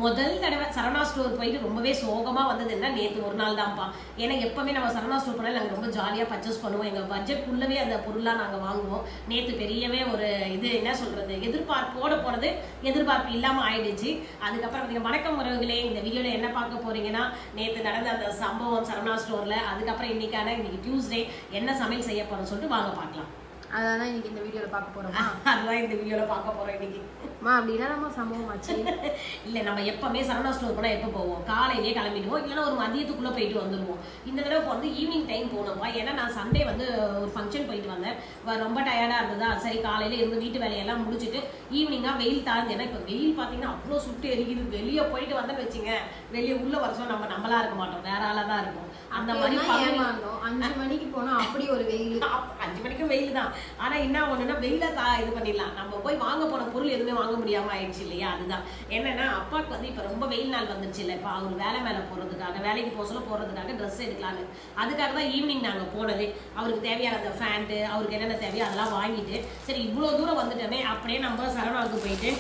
முதல் தடவை சரவணா ஸ்டோர் போயிட்டு ரொம்பவே சோகமாக வந்ததுன்னா நேற்று ஒரு நாள் தான்ப்பா. ஏன்னா எப்பவுமே நம்ம சரவணா ஸ்டோர் போனால் நாங்கள் ரொம்ப ஜாலியாக பர்ச்சேஸ் பண்ணுவோம். எங்கள் பட்ஜெட்குள்ளவே அந்த பொருளாக நாங்கள் வாங்குவோம். நேற்று பெரியவே ஒரு இது என்ன சொல்கிறது, எதிர்பார்ப்போடு போனது எதிர்பார்ப்பு இல்லாமல் ஆயிடுச்சு. அதுக்கப்புறம் பார்த்தீங்கன்னா வணக்கம் உறவுகளே, இந்த வீடியோவில் என்ன பார்க்க போகிறீங்கன்னா நேற்று நடந்த அந்த சம்பவம் சரவணா ஸ்டோரில், அதுக்கப்புறம் இன்னைக்கு டியூஸ்டே என்ன சமையல் செய்ய போகிறோம்னு சொல்லிட்டு வாங்க பார்க்கலாம். அதான் இன்னைக்கு இந்த வீடியோல பார்க்க போறோமா? அதுதான் இந்த வீடியோல பார்க்க போறோம் இன்னைக்கு. அப்படின்னா நம்ம சம்பவம் ஆச்சு. இல்ல நம்ம எப்பவுமே சரவணா ஸ்டோர் போனா எப்போ போவோம், காலையிலேயே கிளம்பிடுவோம், இல்லைன்னா ஒரு மதியத்துக்குள்ள போயிட்டு வந்துடுவோம். இந்த தடவை வந்து ஈவினிங் டைம் போனோம்ப்பா. ஏன்னா நான் சண்டே வந்து ஒரு ஃபங்க்ஷன் போயிட்டு வந்தேன், ரொம்ப டயர்டா இருந்ததா. சரி காலையில இருந்து வீட்டு வேலையெல்லாம் முடிச்சுட்டு ஈவினிங்கா வெயில் தாழ்ந்து, ஏன்னா இப்போ வெயில் பார்த்தீங்கன்னா அவ்வளோ சுட்டு எரிக்குது. வெளியே போயிட்டு வந்தேன்னு வச்சுங்க, வெளியே உள்ள வருஷம் நம்மளா இருக்க மாட்டோம், வேற ஆளா தான் இருக்கும். அந்த மாதிரி 5 மணிக்கு போனா அப்படி ஒரு வெயில், 5 மணிக்கும் வெயில் தான். ஆனா என்ன ஒண்ணுன்னா வெயில இது பண்ணிடலாம். நம்ம போய் வாங்க போன பொருள் எதுவுமே வாங்க முடியாம ஆயிடுச்சு இல்லையா. அதுதான் என்னன்னா, அப்பாவுக்கு வந்து இப்ப ரொம்ப வெயில் நாள் வந்துருச்சு இல்லை, இப்ப அவர் வேலை மேல போறதுக்காக, வேலைக்கு போறதுக்காக ட்ரெஸ் எடுக்கலான்னு, அதுக்காக தான் ஈவினிங் நாங்க போனது. அவருக்கு தேவையான அந்த ஃபேண்ட், அவருக்கு என்னென்ன தேவையோ அதெல்லாம் வாங்கிட்டு, சரி இவ்வளவு தூரம் வந்துட்டோமே அப்படியே நம்ம சரவணாவுக்கு போயிட்டு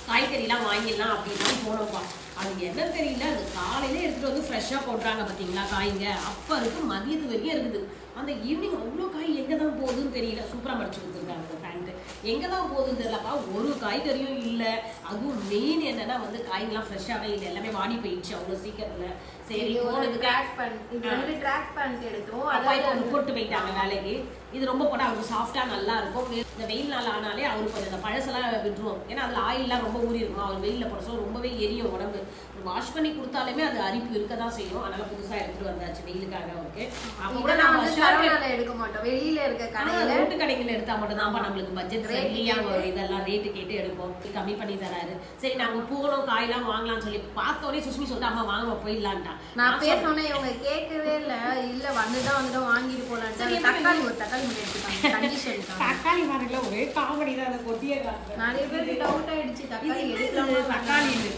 காய்கறிலாம் வாங்கிடலாம் அப்படின்னு போனோம்ப்பா. அது என்ன தெரியல, அது காலையில எடுத்துட்டு வந்து ஃப்ரெஷ்ஷாக போடுறாங்க பார்த்தீங்களா காய்ங்க, அப்போ இருக்கு மதியத்து வரைக்கும் இருக்குது. அந்த ஈவினிங் அவ்வளோ காய் எங்கே தான் போகுதுன்னு தெரியல. சூப்பராக மடிச்சு கொடுத்துருக்காங்க அந்த பேண்ட்டு, எங்கே தான் போகுதுன்னு தெரியலப்பா. ஒரு காய்கறியும் இல்லை. அதுவும் மெயின் என்னன்னா வந்து காய்கெல்லாம் ஃப்ரெஷ்ஷாகவே இல்லை, எல்லாமே வாடி போயிடுச்சு அவ்வளோ சீக்கிரத்தில். சரி போனதுக்கு ட்ராக் பேண்ட் எடுத்தோம், அப்பா இப்போ வந்து போட்டு போயிட்டாங்க வேலைக்கு. இது ரொம்ப போட்டால் அவருக்கு சாஃப்டாக நல்லா இருக்கும். இந்த வெயில் நாள் ஆனாலே அவருக்கு கொஞ்சம் அந்த பழசெல்லாம் விட்டுருவோம், ஏன்னா அதில் ஆயிலெலாம் ரொம்ப ஊறி இருக்கும். அவர் வெயிலில் போட ரொம்பவே எரியும் உடம்பு. வாஷ் பண்ணி கொடுத்தாலுமே அது அரிப்பு இருக்க தான் செய்யும். அதனால புதுசாக எடுத்துட்டு வந்தாச்சு வெயிலுக்காக அவருக்கு. அப்போ கூட நம்ம எடுக்க மாட்டோம், வெளியில இருக்க கடையில ரோட்டு கடைகள் எடுத்தா மட்டும் தான் நம்மளுக்கு பட்ஜெட் ஃப்ரெண்ட்லியா இதெல்லாம் ரேட்டு கேட்டு எடுப்போம். கம்மி பண்ணி தராரு. சரி நாங்க போகணும் காயெல்லாம் வாங்கலாம்னு சொல்லி பார்த்தோன்னே சுஷ்மி சொல்லிட்டு அம்மா வாங்க போயிடலான்ட்டா. நான் பேசணும்னா இவங்க கேட்கவே இல்ல வந்துட்டு வாங்கிட்டு போலான்ட்டு. தக்காளி மட்டும் எடுத்துக்காங்க, கண்டிஷன் தக்காளி வாங்கல, ஒரே காமெடி தான். அந்த கொட்டிய நிறைய பேருக்கு டவுட் ஆயிடுச்சு தக்காளி தக்காளி இல்லை,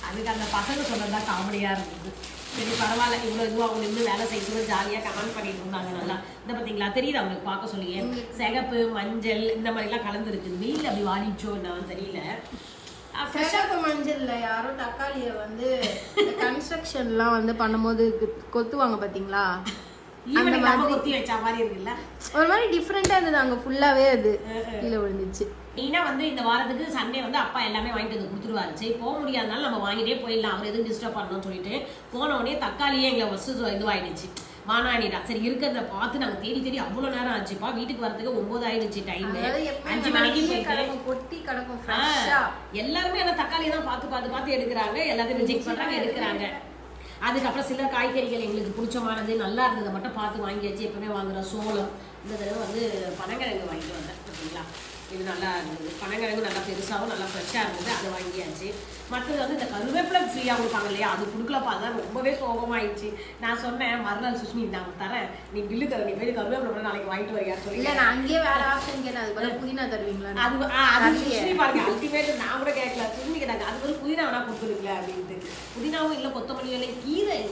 அதுக்கு அந்த பசங்க சொன்னதான் காமெடியா இருந்தது. சரி பரவாயில்ல, இவ்வளோ இதுவும் அவங்க நின்று வேலை செய்யணும் ஜாலியாக கமெண்ட் பண்ணிட்டு இருந்தாங்க. நல்லா இந்த பார்த்தீங்களா தெரியுது அவங்களுக்கு பார்க்க சொல்லியே, சிகப்பு மஞ்சள் இந்த மாதிரிலாம் கலந்துருக்கு. வெயில் அப்படி வாடிச்சோ என்னன்னு தெரியல. சிகப்பு மஞ்சள்ல யாரோ தக்காளியை வந்து கன்ஸ்ட்ரக்ஷன்லாம் வந்து பண்ணும்போது கொத்துவாங்க பார்த்தீங்களா, அந்த மாதிரி கொத்தி வச்ச மாதிரி இருக்குல்ல, ஒரு மாதிரி டிஃப்ரெண்டா இருந்தது. அங்கே ஃபுல்லாவே அது கீழே விழுந்துச்சு. மெயினா வந்து இந்த வாரத்துக்கு சண்டே வந்து அப்பா எல்லாமே வாங்கிட்டு வந்து கொடுத்துருவாரு. சரி போக முடியாதனால நம்ம வாங்கிட்டே போயிடலாம், அவர் எதுவும் டிஸ்டர்ப் பண்ணணும்னு சொல்லிட்டு போனோடனே தக்காளியே எங்களை ஃபர்ஸ்ட் இதுவாயிடுச்சு, மானாடிடா. சரி இருக்கிறத பார்த்து நாங்கள் தேடி அவ்வளோ நேரம் ஆச்சுப்பா. வீட்டுக்கு வரதுக்கு 9 ஆயிடுச்சு டைம். 5 மணிக்கு போயிட்டு எல்லாருமே அந்த தக்காளியை தான் பார்த்து எடுக்கிறாங்க, எல்லாத்தையும் ரிஜெக்ட் பண்றாங்க, எடுக்கிறாங்க. அதுக்கப்புறம் சில காய்கறிகள் எங்களுக்கு பிடிச்சமானது நல்லா இருந்ததை மட்டும் பார்த்து வாங்கியாச்சு. எப்பவுமே வாங்குற சோளம். இந்த தடவை வந்து பனங்கிழங்கு வாங்கிட்டு வந்தேன் பார்த்தீங்களா, இது நல்லா இருந்தது. பனங்கிழங்கு நல்லா பெருசாகவும் நல்லா ஃப்ரெஷ்ஷாக இருந்தது, அதை வாங்கியாச்சு. மற்றது வந்து இந்த கருவேப்பிலை ஃப்ரீயாக கொடுப்பாங்க இல்லையா, அது கொடுக்கலப்பா. அதுதான் ரொம்பவே சோகமாயிடுச்சு. நான் சொன்னேன் மறுநாள் சுஷ்மி நான் தரேன், நீ பில்லு தர, நீ போய் கருவேப்பிலை நாளைக்கு வாங்கிட்டு வரியா சொல்லி. இல்லை நான் அங்கேயே வேற ஆப்ஷன் கேட்டேன், அது பதில் புதினா தருவீங்களா? அது சுஷ்மி பாருங்க அல்டிமேட். நான் கூட கேட்கல, சுஷ்மி கேட்டாங்க அது வந்து புதினா வேணா கொடுத்துருக்கல அப்படின்ட்டு. புதினாவும் இல்லை, கொத்தமல்லி இல்லை,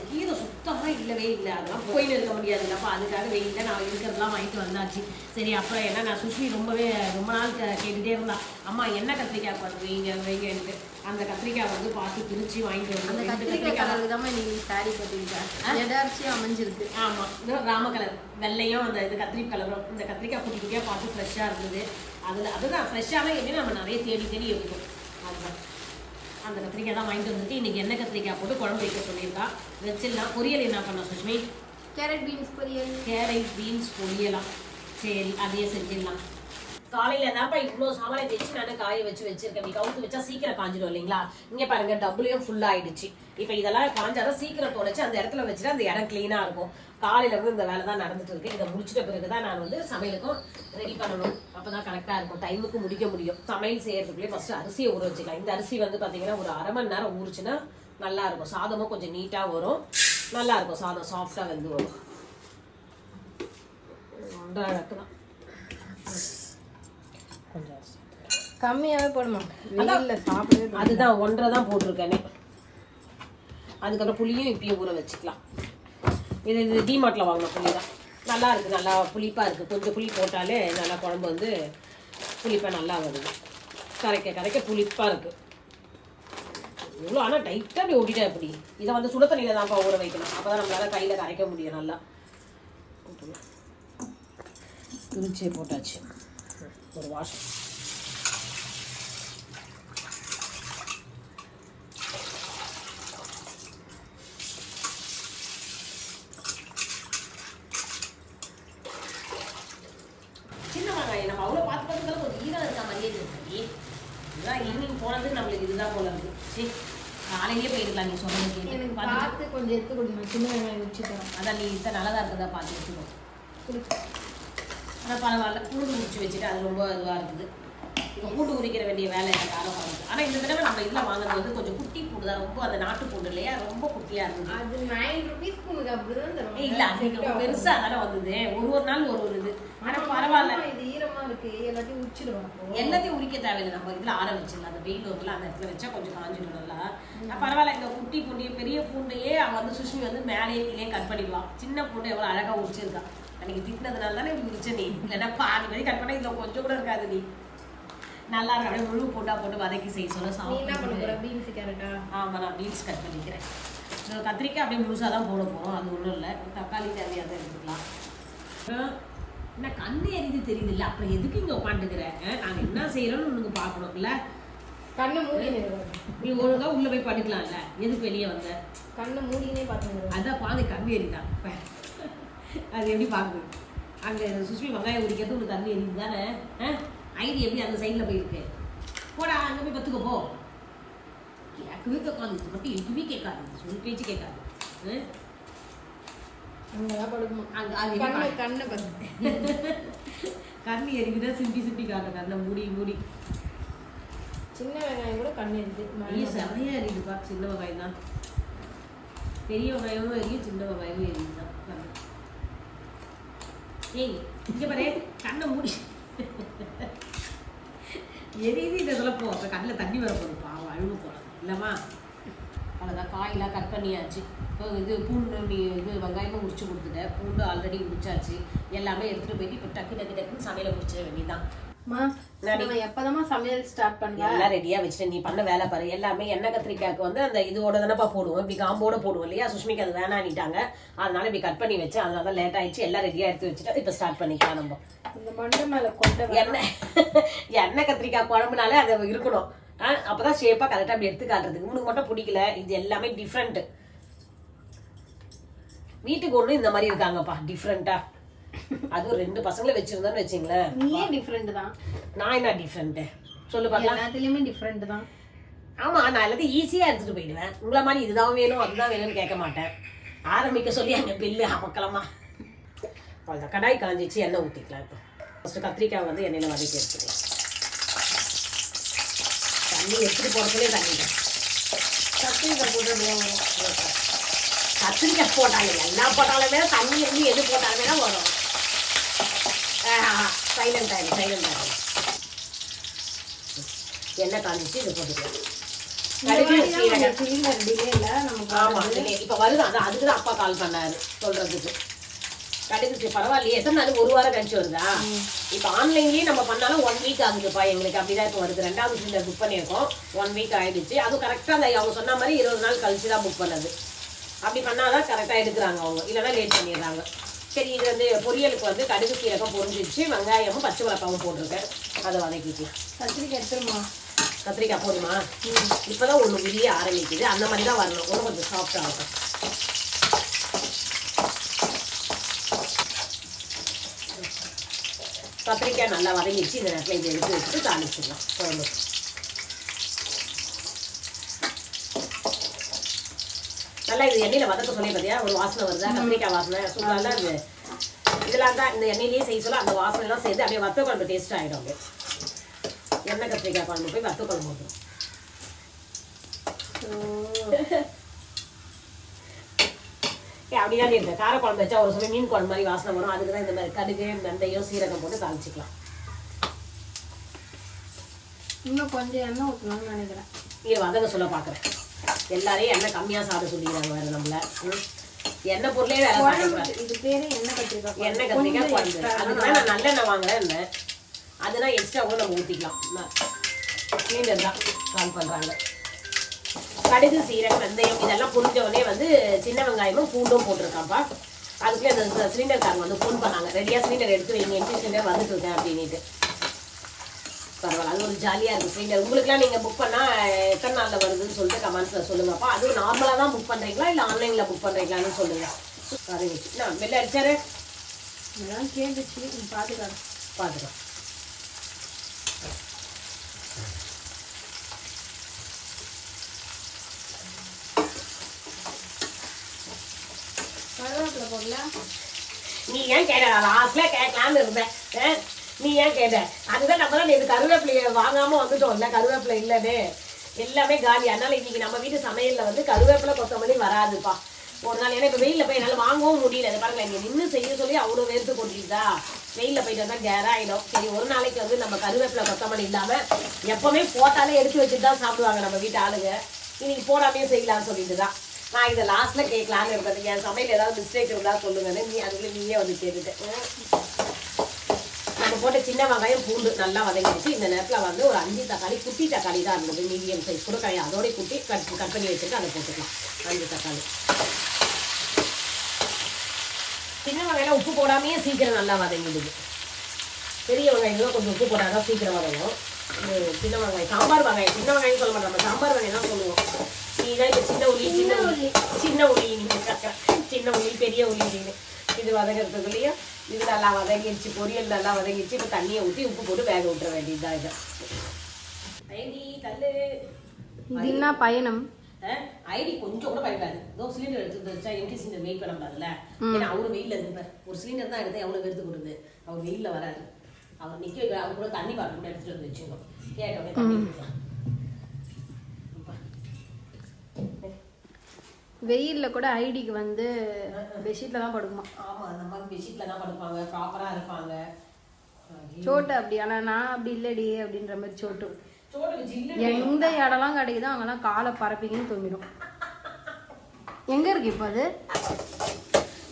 கீரை சுத்தமாக இல்லவே இல்லை. அதெல்லாம் போயின்னு இருக்க முடியாது இல்லப்பா. அதுக்காக வெயில்ல நான் இருக்கிறதெல்லாம் வாங்கிட்டு வந்தாச்சு. சரி அப்புறம் என்ன, நான் சுஷ்மி ரொம்ப நாள் கேட்டுகிட்டே இருந்தா, அம்மா என்ன கத்திரிக்காய் பார்த்து வைங்கன்ட்டு. அந்த கத்திரிக்காய் வந்து பார்த்து பிரிச்சு வாங்கிட்டு வந்து அமைஞ்சிருக்கு. ஆமா, ராம கலர் வெள்ளையும் அந்த இது கத்திரி கலரும். இந்த கத்திரிக்காய் குட்டி குட்டியா பார்த்து ஃப்ரெஷ்ஷா இருந்தது. அதுதான் ஃப்ரெஷ்ஷாக எப்படியும் நம்ம நிறைய தேடி எடுக்கும். அதுதான் அந்த கத்திரிக்காய் தான் வாங்கிட்டு வந்துட்டு இன்னைக்கு எண்ணெய் கத்திரிக்காய் போட்டு குழம்பு வைக்க சொல்லியிருக்கா. வச்சிடலாம். பொரியல் என்ன பண்ண சுஷ்மி? Carrot beans பொரியலாம். சரி அதையே செஞ்சிடலாம். காலையில தான்ப்பா இவ்வளோ சாமானை தேய்ச்சி நான் காய வச்சிருக்கேன். நீ கவுத்து வச்சா சீக்கிரம் காஞ்சிடும் இல்லைங்களா. இங்கே பாருங்க டபுளையும் ஃபுல் ஆயிடுச்சு. இப்போ இதெல்லாம் காஞ்சாதான் சீக்கிரம் தொடச்சு அந்த இடத்துல வச்சுட்டு அந்த இடம் கிளீனா இருக்கும். காலையில இருந்து இந்த வேலை தான் நடந்துட்டு இருக்கு. இதை முடிச்சிட்ட பிறகுதான் நான் வந்து சமையலுக்கும் ரெடி பண்ணணும். அப்பதான் கரெக்டா இருக்கும், டைமுக்கு முடிக்க முடியும். சமையல் செய்யறதுக்குள்ளே ஃபர்ஸ்ட் அரிசியை ஊற வச்சுக்கலாம். இந்த அரிசி வந்து பாத்தீங்கன்னா ஒரு 1/2 மணி நேரம் ஊறிச்சுன்னா நல்லா இருக்கும். சாதமும் கொஞ்சம் நீட்டா வரும், நல்லா இருக்கும். சாதம் சாஃப்டா வந்து வரும். தான் கம்மியாவே போடுமா, அதுதான் 1.5 தான் போட்டிருக்கேனே. அதுக்கப்புறம் புளியும் இப்பயும் ஊற வச்சுக்கலாம். இது டிமார்ட்ல வாங்கின புளி தான், நல்லா இருக்கு, நல்லா புளிப்பா இருக்கு. கொஞ்சம் புளி போட்டாலே நல்லா குழம்பு வந்து புளிப்பா நல்லா வருது. கரைக்க புளிப்பா இருக்கு. எவ்வளோ ஆனால் டைட்டாக அப்படி ஓட்டிட்டேன் இப்படி. இதை வந்து சுட தண்ணியில் தான்ப்பா ஊற வைக்கணும். அப்போ தான் நம்மளால் கையில் கரைக்க முடியும் நல்லா. துரிச்சியை போட்டாச்சு. ஒரு வாஷம். சின்ன வெங்காயம் நம்ம அவ்வளோ பார்த்து பார்த்துக்கலாம் கொஞ்சம் ஈரம் இருக்கா மாதிரியே இருக்கு. இதுதான் ஈவினிங் போனது நம்மளுக்கு இதுதான் போல இருக்கு. சரி காலையிலேயே போயிருக்கலாம். நீ சொன்னது எனக்கு பார்த்து கொஞ்சம் எடுத்து கொடுங்க. சின்ன வெங்காயம் வச்சு தரோம். அதான் நீ இதை நல்லதாக இருக்குதா பார்த்து எடுத்துக்கோ. ஆனால் பரவாயில்ல, பூண்டு உரிச்சு வச்சுட்டு அது ரொம்ப இதுவாக இருக்குது. இப்போ பூண்டு உரிக்கிற வேண்டிய வேலை எனக்கு ஆரம்பிச்சு. ஆனால் இந்த தடவை நம்ம இதில் வாங்குறது வந்து கொஞ்சம் குட்டி பூண்டு தான். ரொம்ப அந்த நாட்டு பூண்டு இல்லையா, ரொம்ப குட்டியாக இருந்தது. அது 9 rupees உங்களுக்கு அப்படிதான் தரும். இல்லை அது ரொம்ப பெருசாக தானே வந்தது. ஒரு நாள் ஒரு இது. ஆனால் பரவாயில்ல, இது ஈரமாக இருக்கு. எல்லாத்தையும் உரிச்சிடுவோம். எல்லாத்தையும் உரிக்க தேவையில்லை. நம்ம இதில் ஆற வச்சிடலாம். அந்த வெயில் வரல அந்த இடத்துல வச்சா கொஞ்சம் காஞ்சிடும் நல்லா. பரவாயில்ல, இந்த குட்டி பூண்டையே பெரிய பூண்டையே அவன் வந்து சுஷ்மி வந்து மேலேயே கீழே கட் பண்ணிடுவான். சின்ன பூண்டை எவ்வளோ அழகாக உரிச்சிருக்கான். அன்னைக்கு திட்டினதுனால தானே இப்படி உரிச்ச நீ. இல்லைன்னா பாதி மாதிரி கட் பண்ணால் இதில் கொஞ்சம் கூட இருக்காது. நீ நல்லா இருக்கு. அப்படியே முழு பூண்டா போட்டு வதக்கி செய்ய சொல்ல சாப்பிட்டு. பீன்ஸ் கேரட்டா? ஆமாம், நான் பீன்ஸ் கட் பண்ணிக்கிறேன். கத்திரிக்காய் அப்படியே முழுசாக தான் போட போகிறோம். அது ஒன்றும் இல்லை. தக்காளி தேவையாக தான் எடுத்துக்கலாம். என்ன கண்ணு எரிஞ்சு தெரியுது இல்லை, அப்புறம் எதுக்கு இங்கே உட்காந்துக்கிறேன்? நாங்கள் என்ன செய்கிறோன்னு உனக்கு பார்க்கணும் இல்லை. கண்ணை மூடி நீ ஒழுங்காக உள்ளே போய் படுக்கலாம்ல, எதுக்கு வெளியே வந்த? கண்ணை மூடினே பார்த்துங்க. அதான் பாதி கண்ணு எரிதான். அது எப்படி பார்க்குது? அங்கே சுஷ்மி வெங்காயம் உரிக்கிறது உனக்கு கண்ணு எரியுது தானே? ஐடி எப்படி அந்த சைடில் போயிருக்கு? போடா அங்கே போய் பத்துக்க போ. கேட்கவே கேட்காது. மட்டும் எதுவுமே கேட்காது. சொல்லி பேச்சு கேட்காது. அங்கதான் படுக்குமா? அங்கே அது கண்ணை பார்த்து கண்ணு எரிக்குதான் சிம்பி காட்டு. கண்ணை மூடி மூடி. சின்ன வெங்காயம் கூட கண்ணு எரியுது. செமையாக எரியுதுப்பா. சின்ன வெங்காயம் தான். பெரிய வெங்காயமும் எரியும், சின்ன வெங்காயமும் எரியுது தான். ஏய் இங்கே பாரு, கண்ணை மூடி எரியுது. இந்த இதில் போ, அப்போ கண்ணில் தண்ணி வர போகுது. பாவம் அழுவு போகலாம் இல்லைம்மா. அவ்வளோதான், காயெல்லாம் கட் பண்ணியாச்சு. இப்போ இது பூண்டு நீ இது வெங்காயமும் உரிச்சு கொடுத்துட்டேன். பூண்டு ஆல்ரெடி உரிச்சாச்சு. எல்லாமே எடுத்துகிட்டு போயிட்டு இப்போ டக்குன்னு சமையலை முடிச்சிட வேண்டியதான். எப்பதாம்மா சமையல் ஸ்டார்ட் பண்ணல? எல்லாம் ரெடியா வச்சுட்டு நீ பண்ண வேலை பாரு. எல்லாமே எண்ணெய் கத்திரிக்காய்க்கு வந்து அந்த இதோட தானப்பா போடுவோம். இப்படி காம்போட போடுவோம் இல்லையா. சுஷ்மிக்கு அது வேணான்னிட்டாங்க. அதனால இப்படி கட் பண்ணி வச்சு அதனால தான் லேட் ஆயிடுச்சு. எல்லாம் ரெடியா எடுத்து வச்சுட்டு இப்போ ஸ்டார்ட் பண்ணிக்கலாம். நம்ம இந்த மண்டை மேல கொண்ட எண்ணெய் கத்திரிக்காய் குழம்புனாலே அது இருக்கணும். அப்பதான் ஷேப்பா கரெக்டா அப்படி எடுத்து காட்டுறதுக்கு. உனக்கு மட்டும் பிடிக்கல. இது எல்லாமே டிஃப்ரெண்ட். வீட்டுக்கு ஒண்ணு இந்த மாதிரி இருக்காங்கப்பா டிஃப்ரெண்டா. அதுவும் 2 பசங்களை வச்சிருந்தோன்னு வச்சுங்களேன். நீயே டிஃப்ரெண்ட் தான். நான் என்ன டிஃப்ரெண்ட் சொல்லு பார்க்கலாம். எல்லாத்துலயுமே டிஃப்ரெண்ட் தான். ஆமா, நான் எல்லாத்தையும் ஈஸியா எடுத்துட்டு போயிடுவேன். உங்களை மாதிரி இதுதான் வேணும் அதுதான் வேணும்னு கேட்க மாட்டேன். ஆரம்பிக்க சொல்லி அங்கே பில்லு அமக்கலமா. அவ்வளோதான், கடாய் காஞ்சிச்சு. எண்ணெய் ஊற்றிக்கலாம். இப்போ ஃபஸ்ட்டு கத்திரிக்காய் வந்து எண்ணெயில் வதக்கி எடுத்துக்கலாம். தண்ணி எடுத்துட்டு போகிறதுலே தண்ணி தான். கத்திரிக்காய் போட்டு கத்திரிக்காய் போட்டாங்க எல்லாம் போட்டாலுமே தண்ணி இருந்து எது போட்டாலுமே தான் வரும். சைலண்ட் ஆகிடும். எண்ணெய் காஞ்சிச்சு. இது போட்டுக்கலாம். இப்ப வருது. அதான் அதுக்குதான் அப்பா கால் பண்ணாரு சொல்றதுக்கு. கடுகு பரவாயில்லையே, எத்தனை நாள்? 1 வாரம் கழிச்சு வருதா? இப்ப ஆன்லைன்லயே நம்ம பண்ணாலும் 1 வீக் ஆகுதுப்பா எங்களுக்கு. அப்படிதான் இப்ப வருது. 2வது சிலிண்டர் புக் பண்ணியிருக்கோம். 1 வீக் ஆயிடுச்சு. அதுவும் கரெக்டா அந்த அவங்க சொன்ன மாதிரி 20 நாள் கழிச்சு தான் புக் பண்ணது. அப்படி பண்ணாதான் கரெக்டா எடுக்கிறாங்க அவங்க, இல்லைன்னா லேட் பண்ணிடுறாங்க. சரி, இது வந்து பொரியலுக்கு வந்து கடுகு சீரகம் பொரிஞ்சிச்சு. வெங்காயமும் பச்சை மிளகாவும் போட்டிருக்கேன். அதை வதக்கிக்கலாம். கத்திரிக்காய் எடுத்துருமா? கத்திரிக்காய் போதுமா? இப்பதான் ஒண்ணு விரிய ஆரம்பிக்குது. அந்த மாதிரி தான் வரணும். ஒன்றும் கொஞ்சம் சாஃப்டா இருக்கும். கத்திரிக்காய் நல்லா வதங்கிடுச்சு. இந்த நேரத்தில் இதை எடுத்து வச்சுட்டு தாளிச்சிடலாம் குழம்பு. நல்லா இது எண்ணெயில் வதக்க சொல்லி பார்த்தியா ஒரு வாசனை வருதா? கத்திரிக்காய் வாசனை சூப்பராக இது. இதெல்லாம் தான் இந்த எண்ணெயிலேயே செய்ய சொல்ல அந்த வாசனைலாம் சேர்த்து அப்படியே வத்த குழம்பு டேஸ்ட் ஆகிடும். அப்படியே எண்ணெய் கத்திரிக்காய் குழம்பு போய் வத்த குழம்பு ஊற்றும். அப்படிதான் இருக்கு. கார குழம்பு வச்சா ஒரு சமயம் மீன் குழம்பு மாதிரி வாசனை வரும். அதுக்கு தான் இந்த மாதிரி கடுகு வெந்தயம் சீரகம் போட்டு தாளிச்சிக்கலாம். இன்னும் கொஞ்சம் எண்ணெய் ஊற்றலாம்னு நினைக்கிறேன். இது வதங்க சொல்ல பார்க்குறேன். எல்லாரையும் எண்ணெய் கம்மியாக சாப்பிட சொல்லிக்கிறாங்க வேறு நம்மள. எண்ணெய் பொருளே வேலை சாப்பிடக்கூடாது. இது பேர் எண்ணெய் கத்திரிக்காய். எண்ணெய் கத்திரிக்காய் குழம்பு. அதுக்கு நான் நல்லெண்ணெய் வாங்குறேன். அதெல்லாம் எக்ஸ்ட்ரா கூட நம்ம ஊற்றிக்கலாம். சிலிண்டர் தான் கால் பண்ணுறாங்க. கடுகு சீரகம் வெந்தயம் இதெல்லாம் புரிஞ்ச உடனே வந்து சின்ன வெங்காயமும் பூண்டும் போட்டிருக்காப்பா. அதுக்குள்ளே அந்த சிலிண்டர்காரங்க வந்து ஃபோன் பண்ணாங்க, ரெடியாக சிலிண்டர் எடுத்து வைங்க, எம்டி சிலிண்டர் வந்துட்டு இருக்கேன் அப்படின்ட்டு. பரவாயில்ல, அது ஒரு ஜாலியாக இருக்குது சிலிண்டர். உங்களுக்குலாம் நீங்கள் புக் பண்ணால் எத்தனை நாளில் வருதுன்னு சொல்லிட்டு கமெண்ட்ஸில் சொல்லுங்கப்பா. அதுவும் நார்மலாக தான் புக் பண்ணுறீங்களா இல்லை ஆன்லைனில் புக் பண்ணுறீங்களான்னு சொல்லுங்கள். நான் வெளில அடிச்சாரு இதெல்லாம் கேட்டுச்சு, பார்த்துக்கலாம். கருவேப்பிலை போடலாம். நீ ஏன் கேட்ட? லாஸ்ட்ல கேட்கலான்னு இருந்தேன், நீ ஏன் கேட்ட? அதுதான் நம்ம தான் இது கருவேப்பிலையை வாங்காம வந்துட்டோம்ல, கருவேப்பிலை இல்லைன்னு எல்லாமே காலி. அதனால இன்னைக்கு நம்ம வீட்டு சமையல்ல வந்து கருவேப்பிலை கொத்தமல்லி வராதுப்பா ஒரு நாள். ஏன்னா இப்போ வெயிலில் போய் என்னால் வாங்கவும் முடியல. அதை பாருங்களேன், இங்கே நின்று செய்ய சொல்லி அவ்வளோ வேர்த்து கொட்டிருந்தா வெயிலில் போயிட்டு வந்தால் கேராயிடும். சரி ஒரு நாளைக்கு வந்து நம்ம கருவேப்பிலை கொத்தமல்லி இல்லாமல் எப்போவுமே போட்டாலே எடுத்து வச்சுட்டு தான் சாப்பிடுவாங்க நம்ம வீட்டு ஆளுங்க. இன்னைக்கு போடாமே செய்யலாம்னு சொல்லிட்டு தான் நான் இதை லாஸ்ட்டில் கேட்கலான்னு இருந்தது. என் சமையல் ஏதாவது மிஸ்டேக் இருந்தால் சொல்லுங்கன்னு நீ அதுக்குள்ளே நீயே வந்து கேட்டுட்டேன். நம்ம போட்ட சின்ன வெங்காயம் பூண்டு நல்லா வதங்கிடுச்சு. இந்த நேரத்தில் வந்து ஒரு 5 தக்காளி, குட்டி தக்காளி தான் இருந்தது, மீடியம் சைஸ் கூட கிடையாது, அதோட குட்டி கட் பண்ணி வச்சுட்டு அதை போட்டுக்கலாம். 5 தக்காளி. சின்ன வெங்காயம் உப்பு போடாமையே சீக்கிரம் நல்லா வதங்கிடுது. பெரிய வெங்காயம் கொஞ்சம் உப்பு போட்டால் தான் சீக்கிரம் வதங்கும். சின்ன வெங்காயம் சாம்பார் வெங்காயம், சின்ன வெங்காயம் சொல்ல மாட்டோம், நம்ம சாம்பார் வெங்காயம் தான் சொல்லுவோம். நீதான் இப்போ சின்ன உள்ளி நீங்கள் சின்ன உள்ளி பெரிய உள்ளின்னு இது வதங்கிறதுக்குள்ளேயே இது நல்லா வதங்கிடுச்சு. பொரியல் நல்லா வதங்கிடுச்சு. இப்போ தண்ணியை ஊற்றி உப்பு போட்டு வேக விட்டுற வேண்டியதுதான். இது ஐடி தள்ளு. இது என்ன பயணம்? ஐடி கொஞ்சம் கூட பயப்படாது. இதோ சிலிண்டர் எடுத்து வச்சா எம்டி சிலிண்டர் வெயிட் பண்ண முடியாதுல்ல. ஏன்னா அவரு வெயிலில் இருக்கு, ஒரு சிலிண்டர் தான் எடுத்து எவ்வளோ வெறுத்து கொடுக்குது. அவர் வெயிலில் வராது. அவர் நிற்க வைக்கிற அவர் கூட தண்ணி பாட்டில் கூட எடுத்துட்டு வந்து வச்சுக்கோங்க. கேட்டோடனே தண்ணி கொடுக்கலாம். வெயிலில் கூட ஐடிக்கு வந்து பெட்ஷீட்டில் தான் படுக்குமா? ஆமாம், அந்த மாதிரி பெட்ஷீட்டில் தான் படுப்பாங்க, ப்ராப்பராக இருப்பாங்க. சோட்டு அப்படி, ஆனால் நான் அப்படி இல்லடி அப்படின்ற மாதிரி சோட்டு. சோட்டுக்கு எந்த இடம்லாம் கிடைக்குதோ அங்கெல்லாம் காலை பரப்பிக்கின்னு தூங்கிடும். எங்கே இருக்கு இப்போ அது?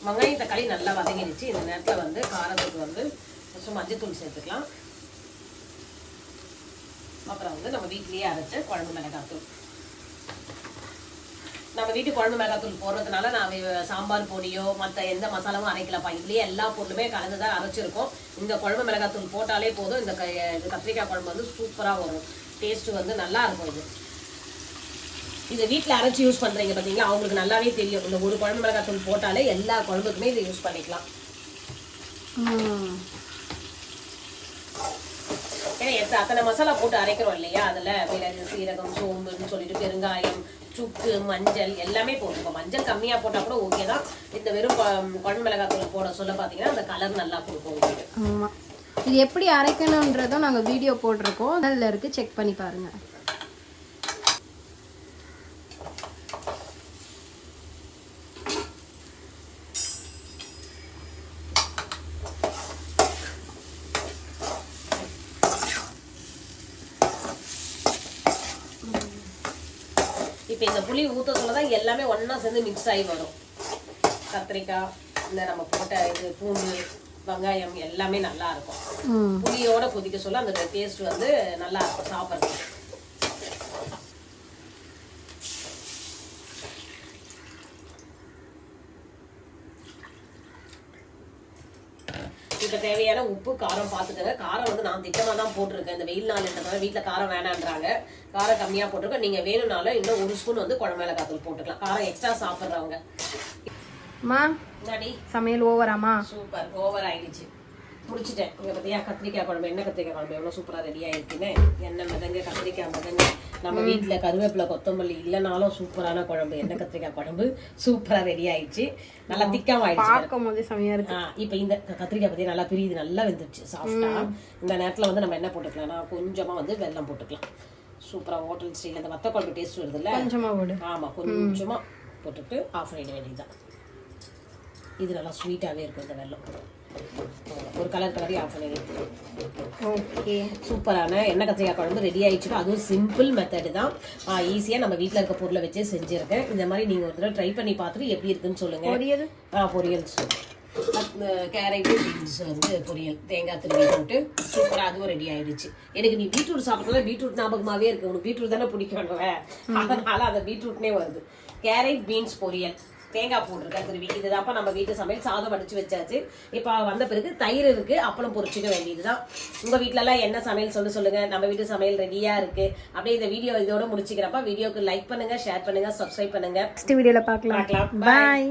வெங்காயம் தக்காளி நல்லா வதங்கிடுச்சு. இந்த நேரத்தில் வந்து காரத்துக்கு வந்து கொஞ்சம் மஞ்சத்தூள் சேர்த்துக்கலாம். அப்புறம் வந்து நம்ம வீட்லேயே அரைச்ச குழம்பு மிளகாத்தூள். நம்ம வீட்டு குழம்பு மிளகாத்தூள் போடுறதுனால நான் சாம்பார் பொடியோ மற்ற எந்த மசாலாவும் அரைக்கலப்பா. இதுலேயே எல்லா பொருளுமே கலந்து தான் அரைச்சிருக்கோம். இந்த குழம்பு மிளகாத்தூள் போட்டாலே போதும். இந்த கத்திரிக்காய் குழம்பு வந்து சூப்பராக வரும். டேஸ்ட்டு வந்து நல்லா இருக்கும். இது வீட்டில் அரைச்சி யூஸ் பண்ணுறீங்க பார்த்தீங்களா, அவங்களுக்கு நல்லாவே தெரியும். இந்த ஒரு குழம்பு மிளகாத்தூள் போட்டாலே எல்லா குழம்புக்குமே இதை யூஸ் பண்ணிக்கலாம். ஏன்னா அத்தனை மசாலா போட்டு அரைக்கிறோம் இல்லையா, அதில் மிளகு சீரகம் சோம்புன்னு சொல்லிட்டு பெருங்காயம் சுக்கு மஞ்சள் எல்லாமே போட்டுக்கோம். மஞ்சள் கம்மியாக போட்டால் கூட ஓகே தான். இந்த வெறும் குழம்பு மிளகாத்தூள் போட சொல்ல பார்த்தீங்கன்னா அந்த கலர் நல்லா கொடுக்கும் உங்களுக்கு. ஆமாம், இது எப்படி அரைக்கணுன்றதும் நாங்கள் வீடியோ போட்டிருக்கோம், அதில் இருக்குது, செக் பண்ணி பாருங்கள். இப்போ இந்த புளி ஊற்ற சொல்ல தான் எல்லாமே ஒன்றா சேர்ந்து மிக்ஸ் ஆகி வரும். கத்திரிக்காய், இந்த நம்ம போட்ட இது பூண்டு வெங்காயம் எல்லாமே நல்லா இருக்கும். புளியோட கொதிக்க சொல்ல அந்த டேஸ்ட் வந்து நல்லா இருக்கும் சாப்பிட்றதுக்கு. இப்போ தேவையான உப்பு காரம் பார்த்துக்கோங்க. காரம் வந்து நான் திட்டமாக தான் போட்டிருக்கேன். இந்த வெயில் நாள்ன்றதால வீட்டில் காரம் வேணான்றாங்க, காரம் கம்மியாக போட்டிருக்கேன். நீங்கள் வேணும்னாலும் இன்னும் 1 ஸ்பூன் வந்து குழம்பு மிளகாத்தூள் போட்டுக்கலாம், காரம் எக்ஸ்ட்ரா சாப்பிட்றவங்க. சமையல் ஓவராமா? சூப்பர், ஓவர் ஆயிடுச்சு. முடிச்சுட்டேன். இங்கே பார்த்தியா கத்திரிக்காய் குழம்பு, எண்ணெய் கத்திரிக்காய் குழம்பு எவ்வளோ சூப்பராக ரெடி ஆகிருக்குன்னு. எண்ணெய் மிதங்க, கத்திரிக்காய் மிதங்க. நம்ம வீட்டில் கருவேப்பிலை கொத்தமல்லி இல்லைனாலும் சூப்பரான குழம்பு, எண்ணெய் கத்திரிக்காய் குழம்பு சூப்பராக ரெடி ஆயிடுச்சு. நல்லா திக்காம ஆயிடுச்சு. பார்க்கும் போதே செமையா இருக்கு. இப்போ இந்த கத்திரிக்காய் பற்றி நல்லா பிரியுது, நல்லா வெந்துருச்சு சாஃப்டாக. இந்த நேரத்தில் வந்து நம்ம என்ன போட்டுக்கலாம்னா கொஞ்சமாக வந்து வெல்லம் போட்டுக்கலாம். சூப்பராக ஹோட்டல் ஸ்டைல் அந்த வத்த குழம்பு டேஸ்ட் வருது இல்லை, கொஞ்சமாக போடு. ஆமாம், கொஞ்சமாக போட்டுட்டு ஆஃப் பண்ணிட வேண்டியதுதான். இது நல்லா ஸ்வீட்டாகவே இருக்கும் இந்த வெல்லம். ஒரு கலரி ஆஃப் பண்ணிடுங்க. ஓகே, சூப்பரான எண்ணெய் கத்திரிக்காய் குழம்பு ரெடி ஆயிடுச்சு. அதுவும் சிம்பிள் மெத்தடு தான், ஈஸியாக நம்ம வீட்டில் இருக்க பொருளை வச்சே செஞ்சுருக்கேன். இந்த மாதிரி நீங்கள் ஒரு தடவை ட்ரை பண்ணி பார்த்துட்டு எப்படி இருக்குன்னு சொல்லுங்கள். பொரியல் கேரட் பீன்ஸ் வந்து பொரியல் தேங்காய் திருவி போட்டு சூப்பராக அதுவும் ரெடி ஆயிடுச்சு. எனக்கு நீ பீட்ரூட் சாப்பிட்றதுல பீட்ரூட் ஞாபகமாகவே இருக்கு. உனக்கு பீட்ரூட் தானே பிடிக்கும், அதனால அந்த பீட்ரூட்னே வருது. கேரட் பீன்ஸ் பொரியல் தேங்காய் போட்டிருக்கேன் திருவி. இதுதான்ப்பா நம்ம வீட்டு சமையல். சாதம் வடிச்சு வச்சாச்சு. இப்போ வந்த பிறகு தயிர் இருக்கு, அப்பளம் பொரிச்சுக்க வேண்டியதுதான். உங்க வீட்டுல எல்லாம் என்ன சமையல் சொல்லுங்க. நம்ம வீட்டு சமையல் ரெடியா இருக்கு. அப்படியே இந்த வீடியோ இதோட முடிச்சுக்கிறப்ப வீடியோக்கு லைக் பண்ணுங்க, ஷேர் பண்ணுங்க, சப்ஸ்கிரைப் பண்ணுங்க. நெக்ஸ்ட் வீடியோல பார்க்கலாம். பாய்.